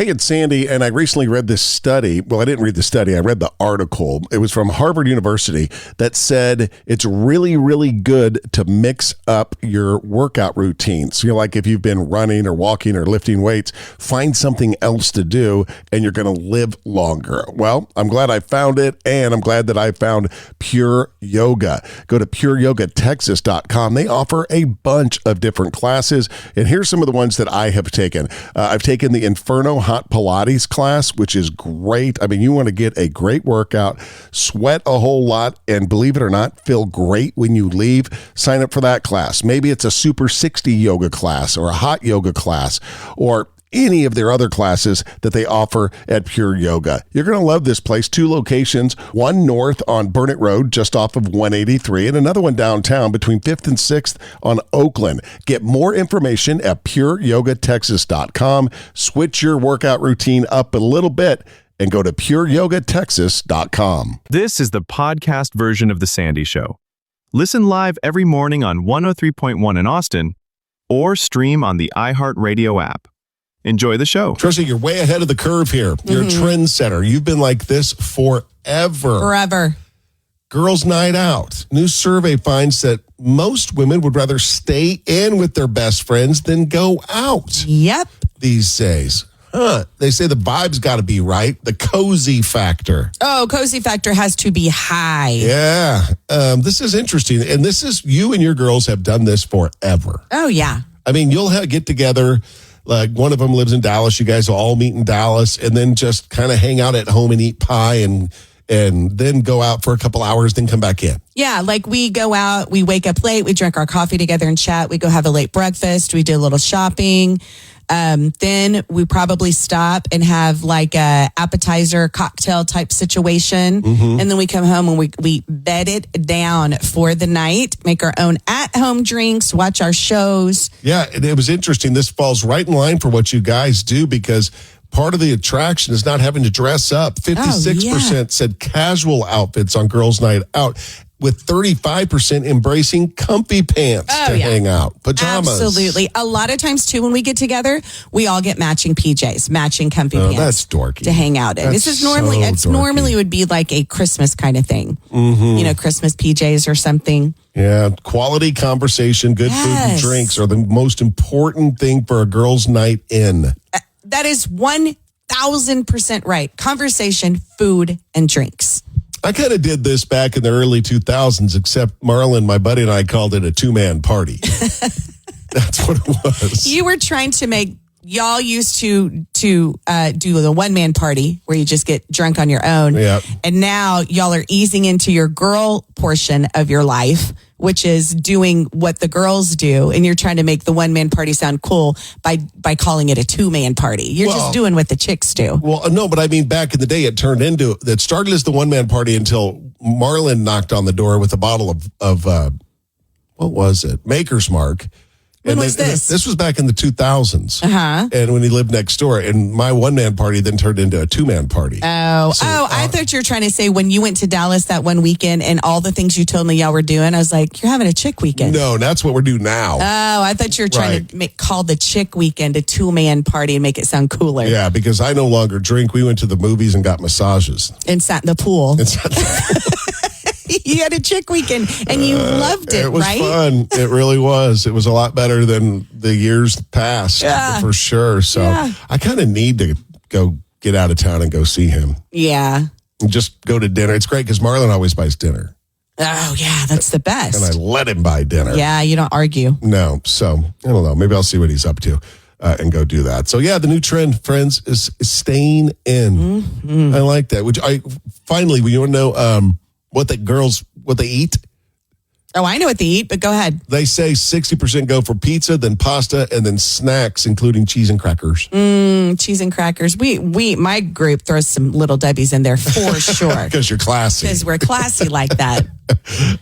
Hey, it's Sandy, and I recently read this study. Well, I didn't read the study. I read the article. It was from Harvard University that said it's really, really good to mix up your workout routine. So, like if you've been running or walking or lifting weights, find something else to do, and you're going to live longer. Well, I'm glad I found it, and I'm glad that I found Pure Yoga. Go to pureyogatexas.com. They offer a bunch of different classes, and here's some of the ones that I have taken. I've taken the Inferno Hot Pilates class, which is great. I mean, you want to get a great workout, sweat a whole lot, and believe it or not, feel great when you leave. Sign up for that class. Maybe it's a Super 60 yoga class or a hot yoga class or any of their other classes that they offer at Pure Yoga. You're going to love this place. 2 locations, one north on Burnett Road, just off of 183, and another one downtown between 5th and 6th on Oakland. Get more information at pureyogatexas.com. Switch your workout routine up a little bit and go to pureyogatexas.com. This is the podcast version of The Sandy Show. Listen live every morning on 103.1 in Austin or stream on the iHeartRadio app. Enjoy the show. Tricia, you're way ahead of the curve here. You're a trendsetter. You've been like this forever. Girls' night out. New survey finds that most women would rather stay in with their best friends than go out. Yep. These days. They say the vibe's got to be right. The cozy factor. Oh, cozy factor has to be high. Yeah. This is interesting. And this is, you and your girls have done this forever. Oh, yeah. I mean, you'll get together. Like one of them lives in Dallas. You guys will all meet in Dallas and then just kind of hang out at home and eat pie and then go out for a couple hours, then come back in. Yeah, like we go out, we wake up late, we drink our coffee together and chat. We go have a late breakfast. We do a little shopping. Then we probably stop and have like a appetizer cocktail type situation. And then we come home and we bed it down for the night, make our own at-home drinks, watch our shows. Yeah, it was interesting. This falls right in line for what you guys do because part of the attraction is not having to dress up. 56% said casual outfits on girls' night out, with 35% embracing comfy pants to hang out. Pajamas. Absolutely. A lot of times, too, when we get together, we all get matching PJs, matching comfy pants. That's dorky. To hang out in. This is normally, normally would be like a Christmas kind of thing. You know, Christmas PJs or something. Yeah, quality conversation, good food and drinks are the most important thing for a girl's night in. That is 1,000% right. Conversation, food, and drinks. I kind of did this back in the early 2000s, except Marlon, my buddy, and I called it a 2-man party. That's what it was. You were trying to make, y'all used to do the 1-man party where you just get drunk on your own. Yeah. And now y'all are easing into your girl portion of your life, which is doing what the girls do. And you're trying to make the 1-man party sound cool by calling it a 2-man party. You're just doing what the chicks do. Well, no, but I mean, back in the day, it started as the 1-man party until Marlon knocked on the door with a bottle of what was it? Maker's Mark. When was this? This was back in the 2000s. And when he lived next door. And my 1-man party then turned into a 2-man party. I thought you were trying to say when you went to Dallas that one weekend and all the things you told me y'all were doing, I was like, you're having a chick weekend. No, that's what we're doing now. Oh, I thought you were trying to call the chick weekend a 2-man party and make it sound cooler. Yeah, because I no longer drink. We went to the movies and got massages. And sat in the pool. You had a chick weekend and you loved it, right? It was fun. It really was. It was a lot better than the years past, for sure. So I kind of need to go get out of town and go see him. Yeah. And just go to dinner. It's great because Marlon always buys dinner. Oh, yeah, that's the best. And I let him buy dinner. Yeah, you don't argue. No. So, I don't know. Maybe I'll see what he's up to and go do that. So, yeah, the new trend, friends, is staying in. I like that. Which you want to know what they eat? Oh, I know what they eat, but go ahead. They say 60% go for pizza, then pasta, and then snacks, including cheese and crackers. Cheese and crackers. My group throws some Little Debbie's in there for sure. Because you're classy. Because we're classy like that.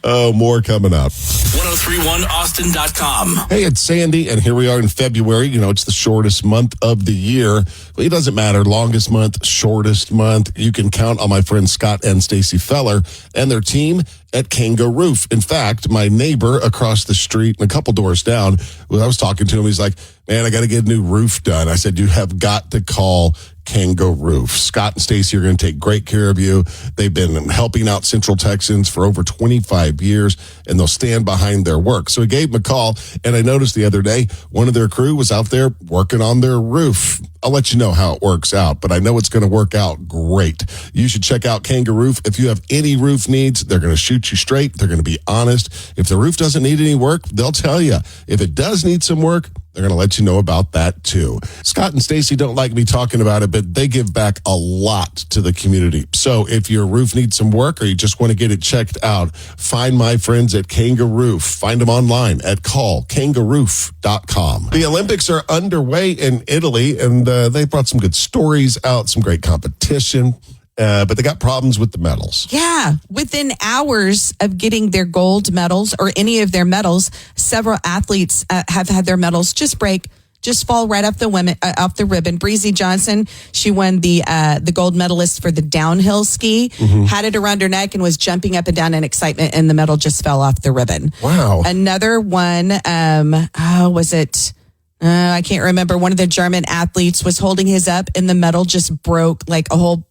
Oh, more coming up. 1031austin.com. Hey, it's Sandy, and here we are in February. You know, it's the shortest month of the year. Well, it doesn't matter. Longest month, shortest month. You can count on my friends Scott and Stacy Feller and their team at Kango Roof. In fact, my neighbor across the street and a couple doors down, when I was talking to him, he's like, Man, I got to get a new roof done. I said, you have got to call Kanga Roof. Scott and Stacy are going to take great care of you. They've been helping out Central Texans for over 25 years, and they'll stand behind their work. So he gave them a call, and I noticed the other day, one of their crew was out there working on their roof. I'll let you know how it works out, but I know it's going to work out great. You should check out Kanga Roof. If you have any roof needs, they're going to shoot you straight. They're going to be honest. If the roof doesn't need any work, they'll tell you. If it does need some work, they're going to let you know about that too. Scott and Stacy don't like me talking about it, but they give back a lot to the community. So if your roof needs some work or you just want to get it checked out, find my friends at Kanga Roof. Find them online at callkangaroof.com. The Olympics are underway in Italy, and they brought some good stories out, some great competition. But they got problems with the medals. Yeah. Within hours of getting their gold medals or any of their medals, several athletes have had their medals just fall right off the ribbon. Breezy Johnson, she won the gold medalist for the downhill ski, had it around her neck and was jumping up and down in excitement, and the medal just fell off the ribbon. Wow. Another one, was it? I can't remember. One of the German athletes was holding his up, and the medal just broke, like a whole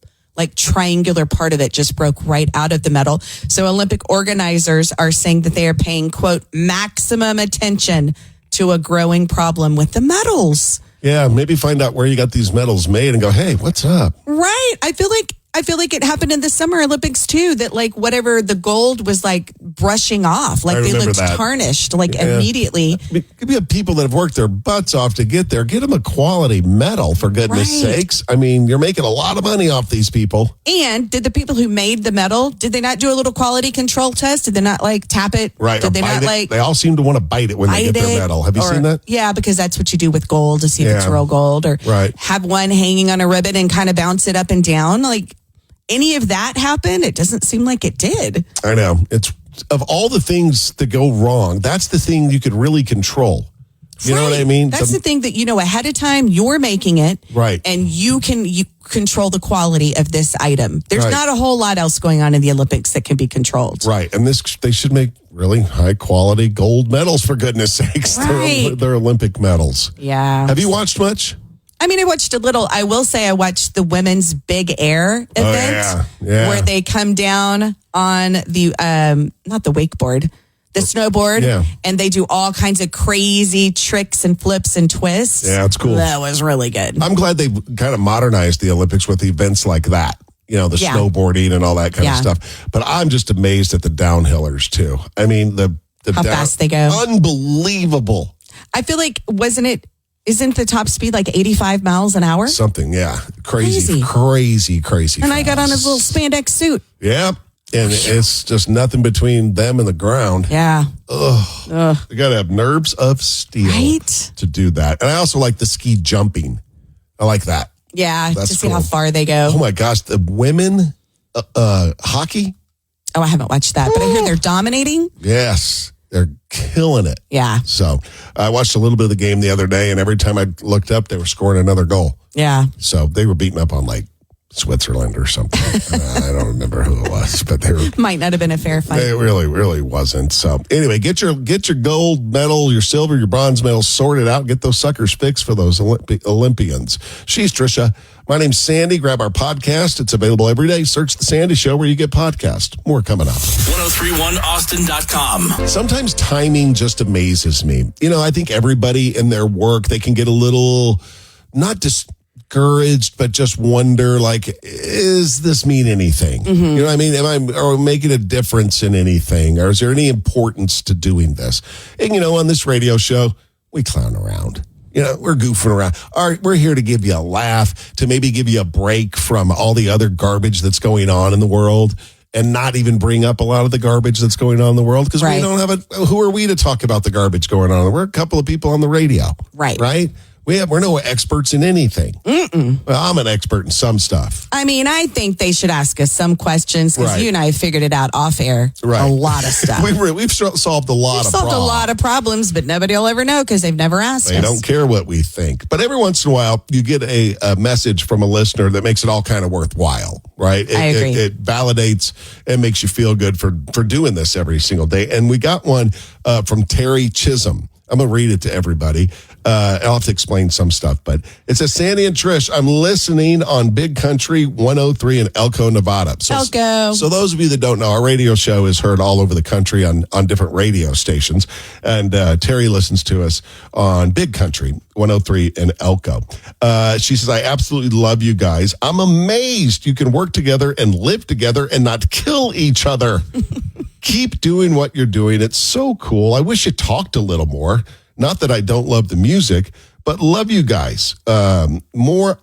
triangular part of it just broke right out of the medal. So Olympic organizers are saying that they are paying, quote, maximum attention to a growing problem with the medals. Yeah, maybe find out where you got these medals made and go, hey, what's up? Right. I feel like it happened in the Summer Olympics too, that whatever the gold was brushing off, they looked tarnished immediately. You have people that have worked their butts off to get there. Get them a quality medal, for goodness sakes. I mean, you're making a lot of money off these people. And did the people who made the medal, did they not do a little quality control test? Did they not tap it? Right. Did they not they all seem to want to bite it when they get their medal. Have you seen that? Yeah, because that's what you do with gold to see if it's real gold, or have one hanging on a ribbon and kind of bounce it up and down. Any of that happen? It doesn't seem like it did. I know. It's of all the things that go wrong, that's the thing you could really control. You know what I mean? That's the thing that ahead of time. You're making it, right, and you control the quality of this item. There's not a whole lot else going on in the Olympics that can be controlled. Right, and they should make really high quality gold medals, for goodness sakes. Right. They're Olympic medals. Yeah. Have you watched much? I mean, I watched a little. I will say I watched the women's big air event where they come down on the, not the wakeboard, the snowboard, and they do all kinds of crazy tricks and flips and twists. Yeah, it's cool. That was really good. I'm glad they kind of modernized the Olympics with events like that. The snowboarding and all that kind of stuff. But I'm just amazed at the downhillers too. I mean, how fast they go. Unbelievable. I feel like, isn't the top speed 85 miles an hour? Something, yeah. Crazy. And fast. I got on his little spandex suit. Yeah. And it's just nothing between them and the ground. Yeah. Ugh. You got to have nerves of steel to do that. And I also like the ski jumping. I like that. Yeah, to see how far they go. Oh, my gosh. The women hockey. Oh, I haven't watched that, but I hear they're dominating. Yes. They're killing it. Yeah. So I watched a little bit of the game the other day, and every time I looked up, they were scoring another goal. Yeah. So they were beating up on Switzerland or something. I don't remember who it was, but they were. Might not have been a fair fight. It really, really wasn't. So anyway, get your gold medal, your silver, your bronze medal sorted out. Get those suckers fixed for those Olympians. She's Tricia. My name's Sandy. Grab our podcast. It's available every day. Search The Sandy Show where you get podcasts. More coming up. 1031austin.com. Sometimes timing just amazes me. I think everybody in their work, they can get a little, not discouraged, but just wonder, is this mean anything? Mm-hmm. You know what I mean? Are we making a difference in anything? Or is there any importance to doing this? And, on this radio show, we clown around. We're goofing around. All right, we're here to give you a laugh, to maybe give you a break from all the other garbage that's going on in the world, and not even bring up a lot of the garbage that's going on in the world, because we don't have who are we to talk about the garbage going on? We're a couple of people on the radio. Right. Right? We're no experts in anything. Mm-mm. Well, I'm an expert in some stuff. I mean, I think they should ask us some questions, because you and I figured it out off air. Right. A lot of stuff. We've solved a lot of problems. A lot of problems, but nobody will ever know because they've never asked us. They don't care what we think. But every once in a while, you get a message from a listener that makes it all kind of worthwhile, right? I agree. It validates and makes you feel good for doing this every single day. And we got one from Terry Chisholm. I'm going to read it to everybody. I'll have to explain some stuff, but it says, Sandy and Trish, I'm listening on Big Country 103 in Elko, Nevada. Elko. So those of you that don't know, our radio show is heard all over the country on different radio stations. And Terry listens to us on Big Country 103 in Elko. She says, I absolutely love you guys. I'm amazed you can work together and live together and not kill each other. Keep doing what you're doing. It's so cool. I wish you talked a little more. Not that I don't love the music, but love you guys. The more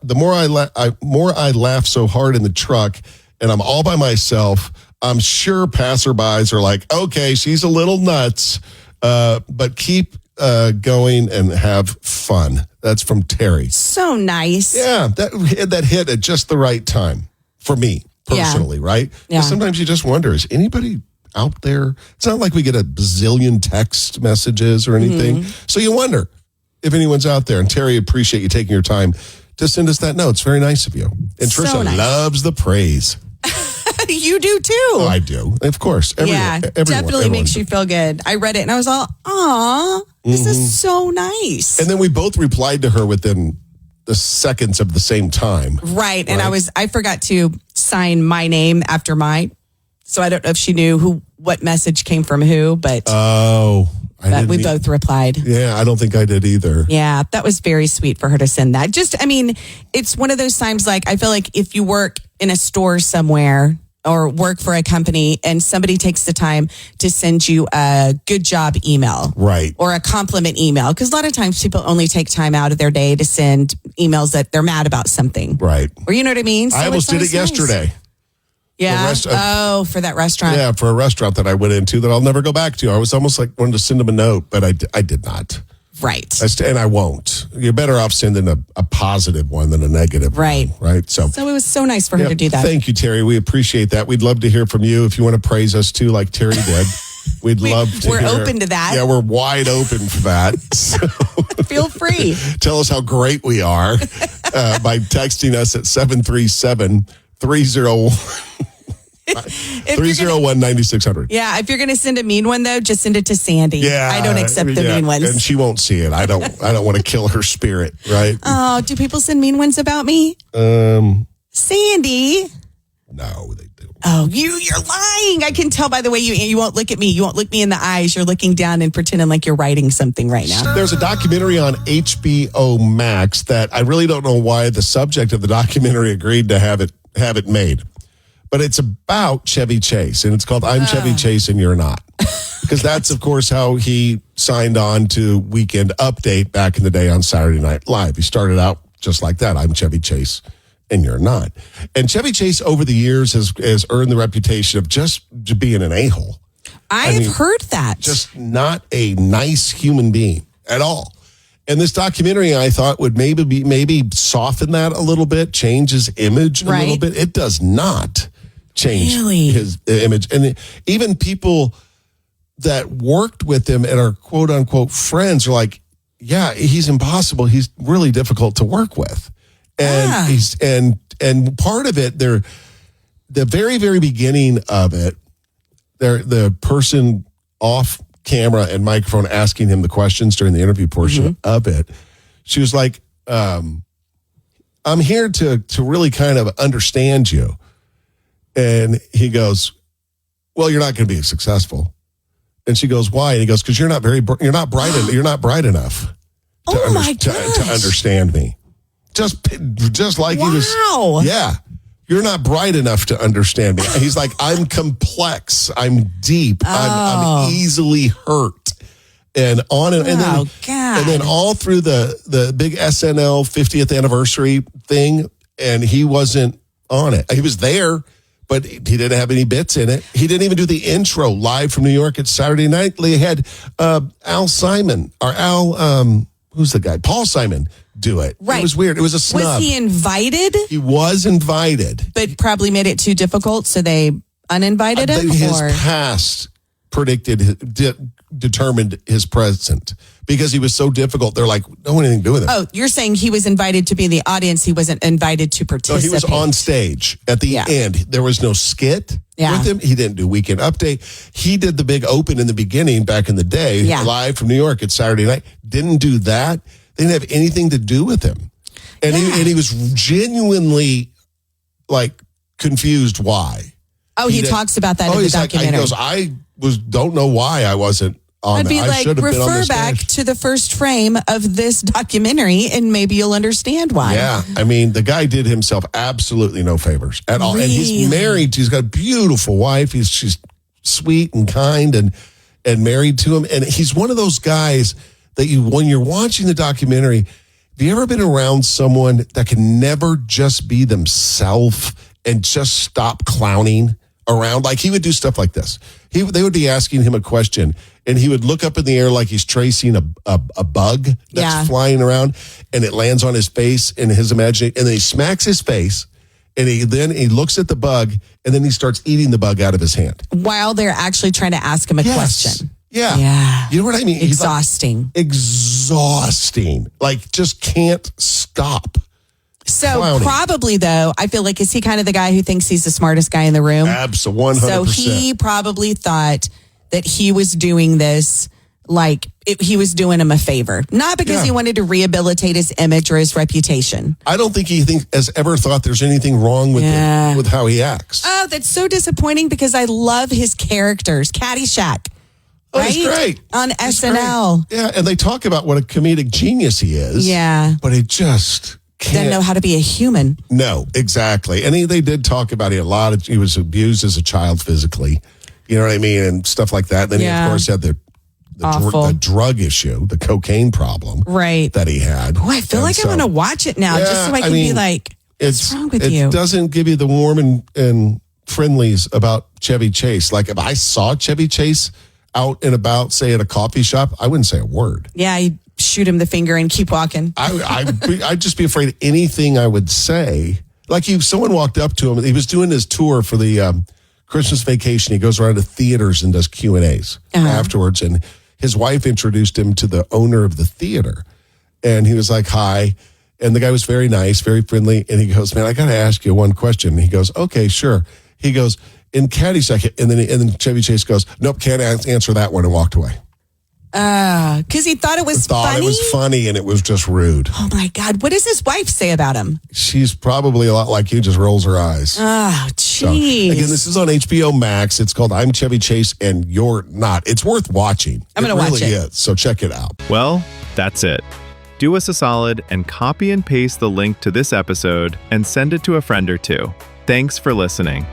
I laugh so hard in the truck, and I'm all by myself. I'm sure passerbys are like, okay, she's a little nuts, but keep going and have fun. That's from Terry. So nice. Yeah, that hit at just the right time for me personally, right? Yeah. Sometimes you just wonder, is anybody out there? It's not like we get a bazillion text messages or anything. So you wonder if anyone's out there. And Terry, appreciate you taking your time to send us that note. It's very nice of you. And So Tricia nice. loves the praise. You do too. Oh, I do. Of course. Definitely makes you feel good. I read it and I was all, aw, this is so nice. And then we both replied to her within the seconds of the same time. Right. And I forgot to sign my name after mine. So I don't know if she knew what message came from who, but we both replied. Yeah, I don't think I did either. Yeah, that was very sweet for her to send that. It's one of those times, like, I feel like if you work in a store somewhere or work for a company and somebody takes the time to send you a good job email. Right. Or a compliment email. Because a lot of times people only take time out of their day to send emails that they're mad about something. Right. Or you know what I mean? So I almost did it yesterday. Nice. Yeah. For that restaurant. Yeah, for a restaurant that I went into that I'll never go back to. I was almost like wanted to send them a note, but I did not. Right. And I won't. You're better off sending a positive one than a negative one. Right. So it was so nice for her to do that. Thank you, Terry. We appreciate that. We'd love to hear from you if you want to praise us too, like Terry did. We'd love to We're hear. open to that. Yeah, we're wide open for that. So feel free. Tell us how great we are by texting us at 301-9600. Yeah, if you're going to send a mean one, though, just send it to Sandy. Yeah, I don't accept the mean ones. And she won't see it. I don't want to kill her spirit, right? Oh, do people send mean ones about me? Sandy. No, they do. Oh, you're lying. I can tell by the way you won't look at me. You won't look me in the eyes. You're looking down and pretending like you're writing something right now. There's a documentary on HBO Max that I really don't know why the subject of the documentary agreed to have it made. But it's about Chevy Chase, and it's called I'm Chevy Chase and You're Not. Because that's, of course, how he signed on to Weekend Update back in the day on Saturday Night Live. He started out just like that. I'm Chevy Chase and you're not. And Chevy Chase over the years has earned the reputation of just being an a-hole. I've heard that. Just not a nice human being at all. And this documentary, I thought, would maybe soften that a little bit, change his image a little bit. It does not change his image. And even people that worked with him and are quote unquote friends are like, yeah, he's impossible. He's really difficult to work with. And and part of it, the very, very beginning of it, the person off camera and microphone asking him the questions during the interview portion of it, she was like, I'm here to really kind of understand you. And he goes, well, you're not going to be successful. And she goes, why? And he goes, because you're not bright enough to understand me. Just like he was. Yeah. You're not bright enough to understand me. He's like, I'm complex. I'm deep. I'm easily hurt. And on and then all through the big SNL 50th anniversary thing, and he wasn't on it. He was there, but he didn't have any bits in it. He didn't even do the intro live from New York at Saturday Night. They had Paul Simon do it. Right. It was weird. It was a snub. Was he invited? He was invited. But probably made it too difficult, so they uninvited him? His past determined his present. Because he was so difficult, they're like, no one anything to do with it. Oh, you're saying he was invited to be in the audience. He wasn't invited to participate. No, he was on stage at the end. There was no skit. with him. He didn't do Weekend Update. He did the big open in the beginning back in the day, live from New York at Saturday night. Didn't do that. They didn't have anything to do with him. And, he was genuinely like confused why. Oh, he talks about that in the documentary. He goes, don't know why I wasn't on I'd be that. like, refer back to the first frame of this documentary and maybe you'll understand why. Yeah. I mean, the guy did himself absolutely no favors at all. Really? And he's married. He's got a beautiful wife. She's sweet and kind and married to him. And he's one of those guys that when you're watching the documentary, have you ever been around someone that can never just be themselves and just stop clowning around? Like he would do stuff like this. They would be asking him a question and he would look up in the air like he's tracing a bug that's flying around and it lands on his face in his imagination. And then he smacks his face and he looks at the bug and then he starts eating the bug out of his hand. While they're actually trying to ask him a question. Yeah. You know what I mean? Exhausting. Exhausting. Like just can't stop. So probably though, I feel like, is he kind of the guy who thinks he's the smartest guy in the room? Absolutely, 100%. So he probably thought that he was doing this like he was doing him a favor, not because he wanted to rehabilitate his image or his reputation. I don't think he has ever thought there's anything wrong with with how he acts. Oh, that's so disappointing because I love his characters. Caddyshack. Oh, right? He's great. On SNL. Great. Yeah, and they talk about what a comedic genius he is. Yeah. But it just doesn't know how to be a human. No, exactly. And they did talk about it a lot. He was abused as a child physically, you know what I mean, and stuff like that. Then he, of course, had the drug issue, the cocaine problem that he had. Oh, I feel like I want to watch it now just so I can be like, what's wrong with you? It doesn't give you the warm and friendlies about Chevy Chase. Like if I saw Chevy Chase out and about, say at a coffee shop, I wouldn't say a word. Yeah, you shoot him the finger and keep walking. I'd just be afraid of anything I would say. Like if someone walked up to him, he was doing his tour for the Christmas vacation. He goes around to theaters and does Q&As afterwards. And his wife introduced him to the owner of the theater. And he was like, hi. And the guy was very nice, very friendly. And he goes, man, I got to ask you one question. And he goes, okay, sure. He goes, in Caddyshack, and then Chevy Chase goes, nope, can't answer that one, and walked away. Because he thought it was funny? It was funny, and it was just rude. Oh, my God. What does his wife say about him? She's probably a lot like you, just rolls her eyes. Oh, jeez. So, again, this is on HBO Max. It's called I'm Chevy Chase, and You're Not. It's worth watching. I'm going to watch it. It really is, so check it out. Well, that's it. Do us a solid and copy and paste the link to this episode and send it to a friend or two. Thanks for listening.